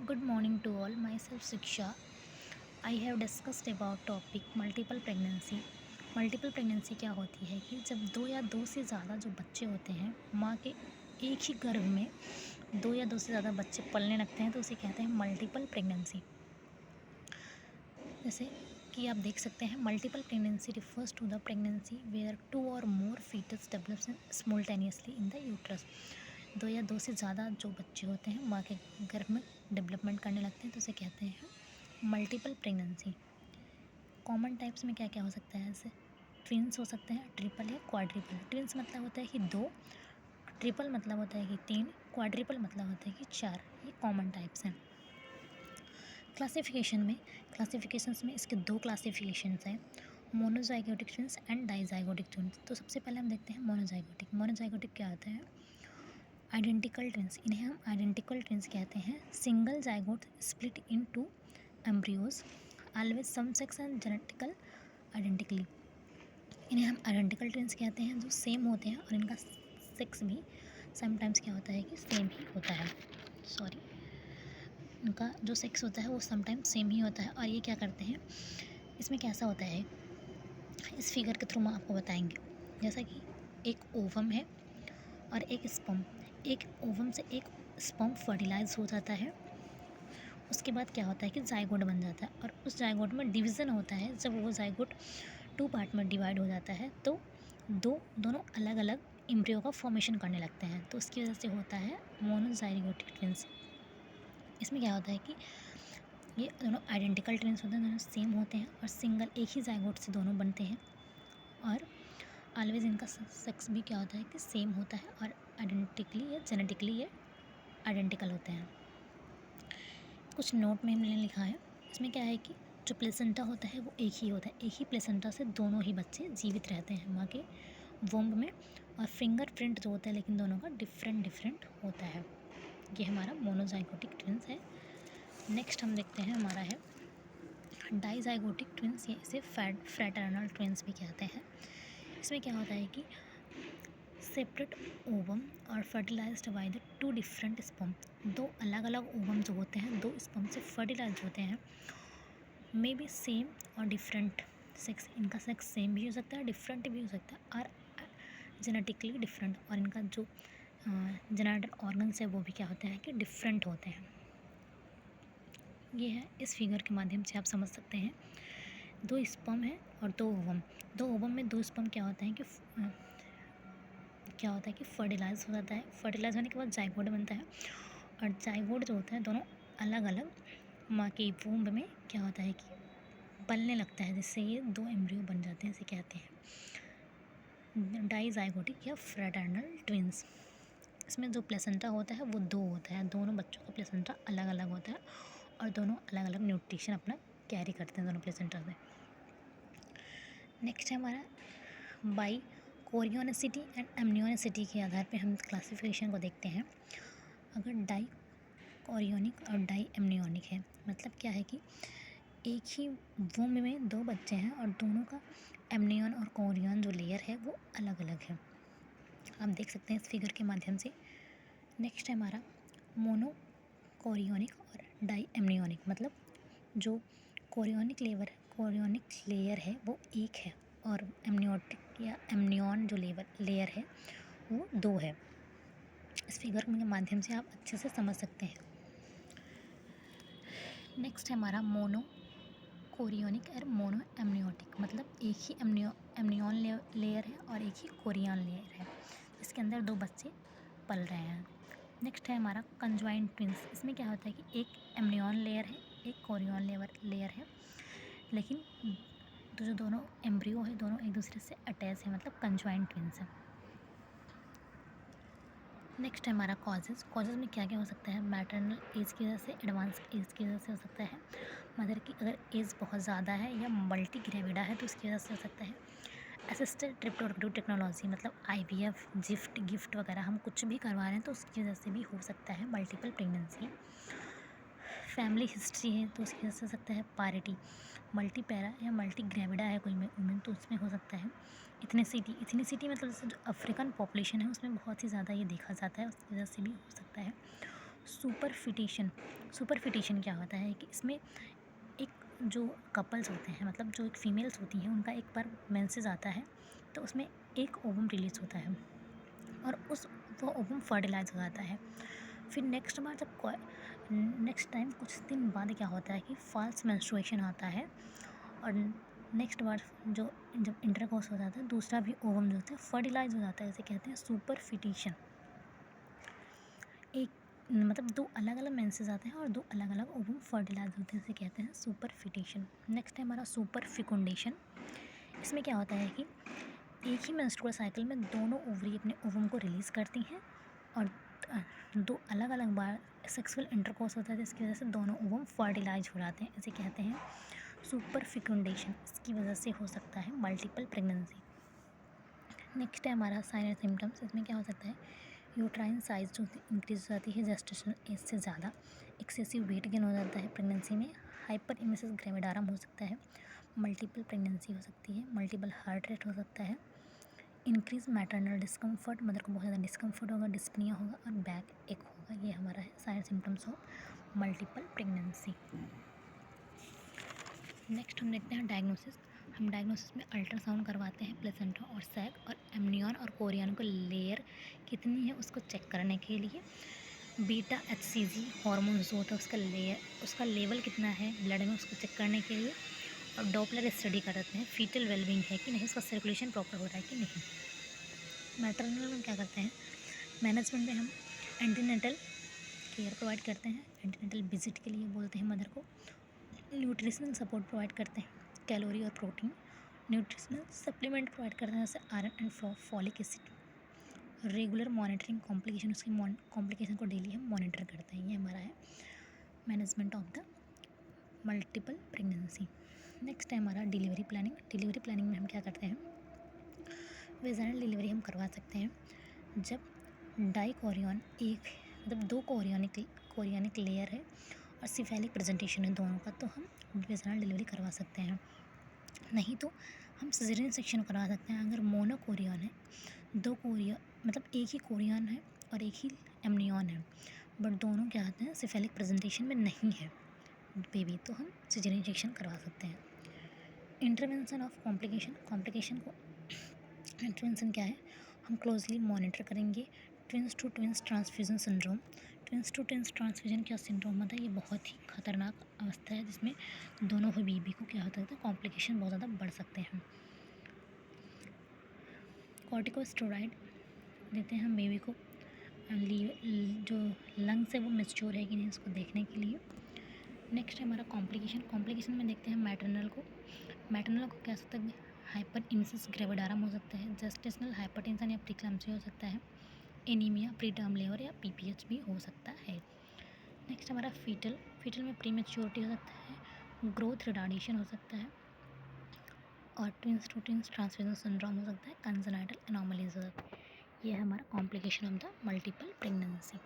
Good morning to all. Myself Siksha. I have discussed about topic multiple pregnancy. Multiple pregnancy क्या होती है कि जब दो या दो से ज़्यादा जो बच्चे होते हैं माँ के एक ही गर्भ में दो या दो से ज़्यादा बच्चे पलने लगते हैं तो उसे कहते हैं मल्टीपल प्रेगनेंसी। जैसे कि आप देख सकते हैं multiple pregnancy refers to the pregnancy where two or more foetus develops simultaneously in the uterus. दो या दो से ज़्यादा जो बच्चे होते हैं माँ के गर्भ में डेवलपमेंट करने लगते हैं तो उसे कहते हैं मल्टीपल प्रेगनेंसी। कॉमन टाइप्स में क्या क्या हो सकता है, जैसे ट्विंस हो सकते हैं, ट्रिपल या क्वाड्रिपल। ट्विंस मतलब होता है कि दो, ट्रिपल मतलब होता है कि तीन, क्वाड्रिपल मतलब होता है कि चार। ये कॉमन टाइप्स हैं। क्लासिफिकेशंस में इसके दो क्लासिफिकेशंस हैं, monozygotic twins and dizygotic twins. तो सबसे पहले हम देखते हैं मोनोजाइगोटिक। मोनोजाइगोटिक क्या होता है? आइडेंटिकल ट्विंस, इन्हें हम आइडेंटिकल ट्विंस कहते हैं। Single zygote split into embryos always same sex and genetical identically. इन्हें हम आइडेंटिकल ट्विंस कहते हैं जो सेम होते हैं और इनका सेक्स भी समटाइम्स क्या होता है कि सेम ही होता है। इनका जो सेक्स होता है वो समटाइम्स सेम ही होता है। और ये क्या करते हैं, इसमें कैसा होता है इस फिगर के थ्रू हम आपको बताएंगे। जैसा कि एक ओवम है और एक स्पर्म, एक ओवम से एक स्पर्म फर्टिलाइज हो जाता है। उसके बाद क्या होता है कि जाइगोट बन जाता है और उस जाइगोट में डिवीज़न होता है। जब वो जाइगोट टू पार्ट में डिवाइड हो जाता है तो दोनों अलग अलग एम्ब्रियो का फॉर्मेशन करने लगते हैं, तो उसकी वजह से होता है मोनोजाइगोटिक ट्विंस। इसमें क्या होता है कि ये दोनों आइडेंटिकल ट्विंस होते हैं, दोनों सेम होते हैं और सिंगल एक ही जाइगोट से दोनों बनते हैं। और ऑलवेज इनका सेक्स भी क्या होता है कि सेम होता है और आइडेंटिकली या जेनेटिकली ये आइडेंटिकल होते हैं। कुछ नोट में हमने लिखा है, इसमें क्या है कि जो प्लेसेंटा होता है वो एक ही होता है, एक ही प्लेसेंटा से दोनों ही बच्चे जीवित रहते हैं माँ के वोम्ब में। और फिंगरप्रिंट जो होता है लेकिन दोनों का डिफरेंट होता है। ये हमारा मोनोजाइगोटिक ट्विंस है। नेक्स्ट हम देखते हैं हमारा है डाइजाइगोटिक ट्विंस, या इसे फ्रैटर्नल ट्विंस भी कहते हैं। इसमें क्या होता है कि सेपरेट ओवम और fertilised by the two different sperm. दो अलग अलग ओवम जो होते हैं दो स्पर्म से फर्टिलाइज होते हैं, मे बी सेम और डिफरेंट सेक्स। इनका सेक्स सेम भी हो सकता है, डिफरेंट भी हो सकता है और जेनेटिकली डिफरेंट। और इनका जो जेनेटिक ऑर्गन्स है वो भी क्या होते हैं कि डिफरेंट होते हैं। ये है इस फिगर के माध्यम से आप समझ सकते हैं। दो स्पर्म है और दो ओवम में दो स्पर्म क्या होता है कि फर्टिलाइज हो जाता है। फर्टिलाइज होने के बाद जाइगोट बनता है और जाइगोट जो होता है दोनों अलग अलग माँ के वूम्ब में क्या होता है कि पलने लगता है, जिससे ये दो एम्ब्रियो बन जाते हैं। इसे कहते हैं डाइजाइगोटिक या फ्रैटर्नल ट्विंस। इसमें जो प्लेसेंटा होता है वो दो होता है, दोनों बच्चों का प्लेसेंटा अलग अलग होता है और दोनों अलग अलग न्यूट्रिशन अपना कैरी करते हैं दोनों प्लेसेंटा से। नेक्स्ट है हमारा बाई कोरियोनिसिटी एंड एमनियोनिसिटी के आधार पे हम क्लासिफिकेशन को देखते हैं। अगर डाई कोरियोनिक और डाई एमनियोनिक है, मतलब क्या है कि एक ही वूम्ब में दो बच्चे हैं और दोनों का एमनियन और कोरियन जो लेयर है वो अलग अलग है। आप देख सकते हैं इस फिगर के माध्यम से। नेक्स्ट है हमारा मोनो कोरियोनिक और डाई एमनियोनिक, मतलब जो कोरियोनिक लेयर है वो एक है और एमनियोटिक या एमनियन जो लेयर है वो दो है। इस फिगर के माध्यम से आप अच्छे से समझ सकते हैं। नेक्स्ट है हमारा मोनो कोरियोनिक और मोनो एमनियोटिक, मतलब एक ही एमनियन लेयर है और एक ही कोरियन लेयर है, इसके अंदर दो बच्चे पल रहे हैं। नेक्स्ट है हमारा कंजॉइंट ट्विंस। इसमें क्या होता है कि एक एमनियन लेयर है, एक कोरियन लेयर है, लेकिन जो दोनों एम्ब्रियो है दोनों एक दूसरे से अटैच है, मतलब कंजॉइंट ट्विंस है। नेक्स्ट है हमारा कॉजेज़ में क्या क्या हो सकता है। मैटरनल एज की वजह से, एडवांस एज की वजह से हो सकता है। मदर की अगर एज बहुत ज़्यादा है या मल्टी ग्रेविडा है तो उसकी वजह से हो सकता है। असिस्टेड रिप्रोडक्टिव टेक्नोलॉजी, मतलब IVF, गिफ्ट वगैरह हम कुछ भी करवा रहे हैं तो उसकी वजह से भी हो सकता है मल्टीपल प्रेगनेंसी। फैमिली हिस्ट्री है तो उसकी वजह से हो सकता है पारिटी, मल्टी पैरा या मल्टी ग्रेविडा है कोई वुमेन तो उसमें हो सकता है। इथनिसिटी मतलब जैसे जो अफ्रीकन पॉपुलेशन है उसमें बहुत ही ज़्यादा ये देखा जाता है, उसकी वजह से भी हो सकता है। सुपरफिटेशन क्या होता है कि इसमें एक जो कपल्स होते हैं, मतलब जो एक फीमेल्स होती हैं, उनका एक बार मेंसेस आता है तो उसमें एक ओवम रिलीज़ होता है और वो ओवम फर्टिलाइज हो जाता है। फिर नेक्स्ट टाइम कुछ दिन बाद क्या होता है कि फॉल्स मेंस्ट्रुएशन आता है और नेक्स्ट बार जब इंटरकोर्स हो जाता है, दूसरा भी ओवम जो होता है फर्टिलाइज हो जाता है। इसे कहते हैं सुपरफिटेशन। एक मतलब दो अलग अलग मेंसेस आते हैं और दो अलग अलग ओवम फर्टिलाइज होते हैं, इसे कहते हैं सुपरफिटेशन। नेक्स्ट है हमारा सुपर फिकुंडेशन। इसमें क्या होता है कि एक ही मेंस्ट्रुअल साइकिल में दोनों ओवरी अपने ओवम को रिलीज़ करती हैं और दो अलग अलग बार सेक्सुअल इंटरकोर्स होता है, जिसकी वजह से दोनों ओवम फर्टिलाइज हो जाते हैं। इसे कहते हैं सुपर फिकुंडेशन। इसकी वजह से हो सकता है मल्टीपल प्रेगनेंसी। नेक्स्ट है हमारा साइन एंड सिम्टम्स। इसमें क्या हो सकता है, यूट्राइन साइज जो इंक्रीज हो जाती है जेस्टेशनल एज से ज़्यादा, एक्सेसिव वेट गेन हो जाता है प्रेगनेंसी में, हाइपर इमेसिस ग्रेविडारम हो सकता है, मल्टीपल प्रेगनेंसी हो सकती है, मल्टीपल हार्ट रेट हो सकता है, इंक्रीज मैटरनल डिस्कम्फर्ट, मदर को बहुत ज़्यादा डिस्कम्फर्ट होगा, डिस्पनिया होगा और बैक एक होगा। ये हमारा है sign symptoms of multiple pregnancy. Next हम देखते हैं डायग्नोसिस। हम डायग्नोसिस में अल्ट्रासाउंड करवाते हैं प्लेसेंटा और सैक और एमनियन और कोरियन को लेयर कितनी है उसको चेक करने के लिए, बीटा HCG हार्मोन जो होता है उसका लेवल कितना है ब्लड में उसको चेक करने के लिए, और डॉपलर स्टडी करते हैं फीटल वेलबींग है कि नहीं, उसका सर्कुलेशन प्रॉपर हो रहा है कि नहीं। मैटरनल में क्या करते हैं, मैनेजमेंट में हम एंटीनेटल केयर प्रोवाइड करते हैं, एंटीनेटल विजिट के लिए बोलते हैं मदर को, न्यूट्रिशनल सपोर्ट प्रोवाइड करते हैं, कैलोरी और प्रोटीन, न्यूट्रिशनल सप्लीमेंट प्रोवाइड करते हैं जैसे iron and folic acid, regular monitoring complication, उसकी कॉम्प्लिकेशन को डेली हम मॉनिटर करते हैं। ये हमारा है management of the multiple pregnancy. Next है हमारा डिलीवरी प्लानिंग। डिलीवरी प्लानिंग में हम क्या करते हैं, वेजाइनल डिलीवरी हम करवा सकते हैं जब डाइकोरियन मतलब दो कोरियनिक लेयर है और सिफेलिक प्रेजेंटेशन है दोनों का, तो हम वेजाइनल डिलीवरी करवा सकते हैं। नहीं तो हम सिजेरियन सेक्शन करवा सकते हैं। अगर मोनोकोरियन है, दो कोरियन मतलब एक ही कोरियन है और एक ही एमनियन है, बट दोनों क्या आते हैं सिफेलिक प्रेजेंटेशन में नहीं है बेबी, तो हम सिजेरियन सेक्शन करवा सकते हैं। इंटरवेंशन ऑफ कॉम्प्लिकेशन को इंटरवेंशन क्या है, हम क्लोजली मॉनिटर करेंगे twins to twins transfusion syndrome. Twins to twins transfusion क्या सिंड्रोम होता है, ये बहुत ही खतरनाक अवस्था है जिसमें दोनों ही बेबी को क्या होता है कॉम्प्लिकेशन बहुत ज़्यादा बढ़ सकते हैं। कॉर्टिकोस्टेरॉइड देते हैं हम बेबी को, जो लंग्स है वो मैच्योर है कि नहीं उसको देखने के लिए। नेक्स्ट है हमारा कॉम्प्लिकेशन में देखते हैं मैटरनल को क्या हो सकता है, हाइपर इमेसिस ग्रेविडारम हो सकता है, जेस्टेशनल हाइपरटेंशन या प्रीक्लैम्सिया हो सकता है, एनीमिया, प्रीटर्म लेबर या PPH भी हो सकता है। नेक्स्ट हमारा फीटल में प्रीमेच्योरिटी हो सकता है, ग्रोथ रिटार्डेशन हो सकता है और twins to twins transfusion syndrome हो सकता है, कंजेनाइटल एनोमलीज हो सकता है। ये है हमारा complication of the multiple pregnancy.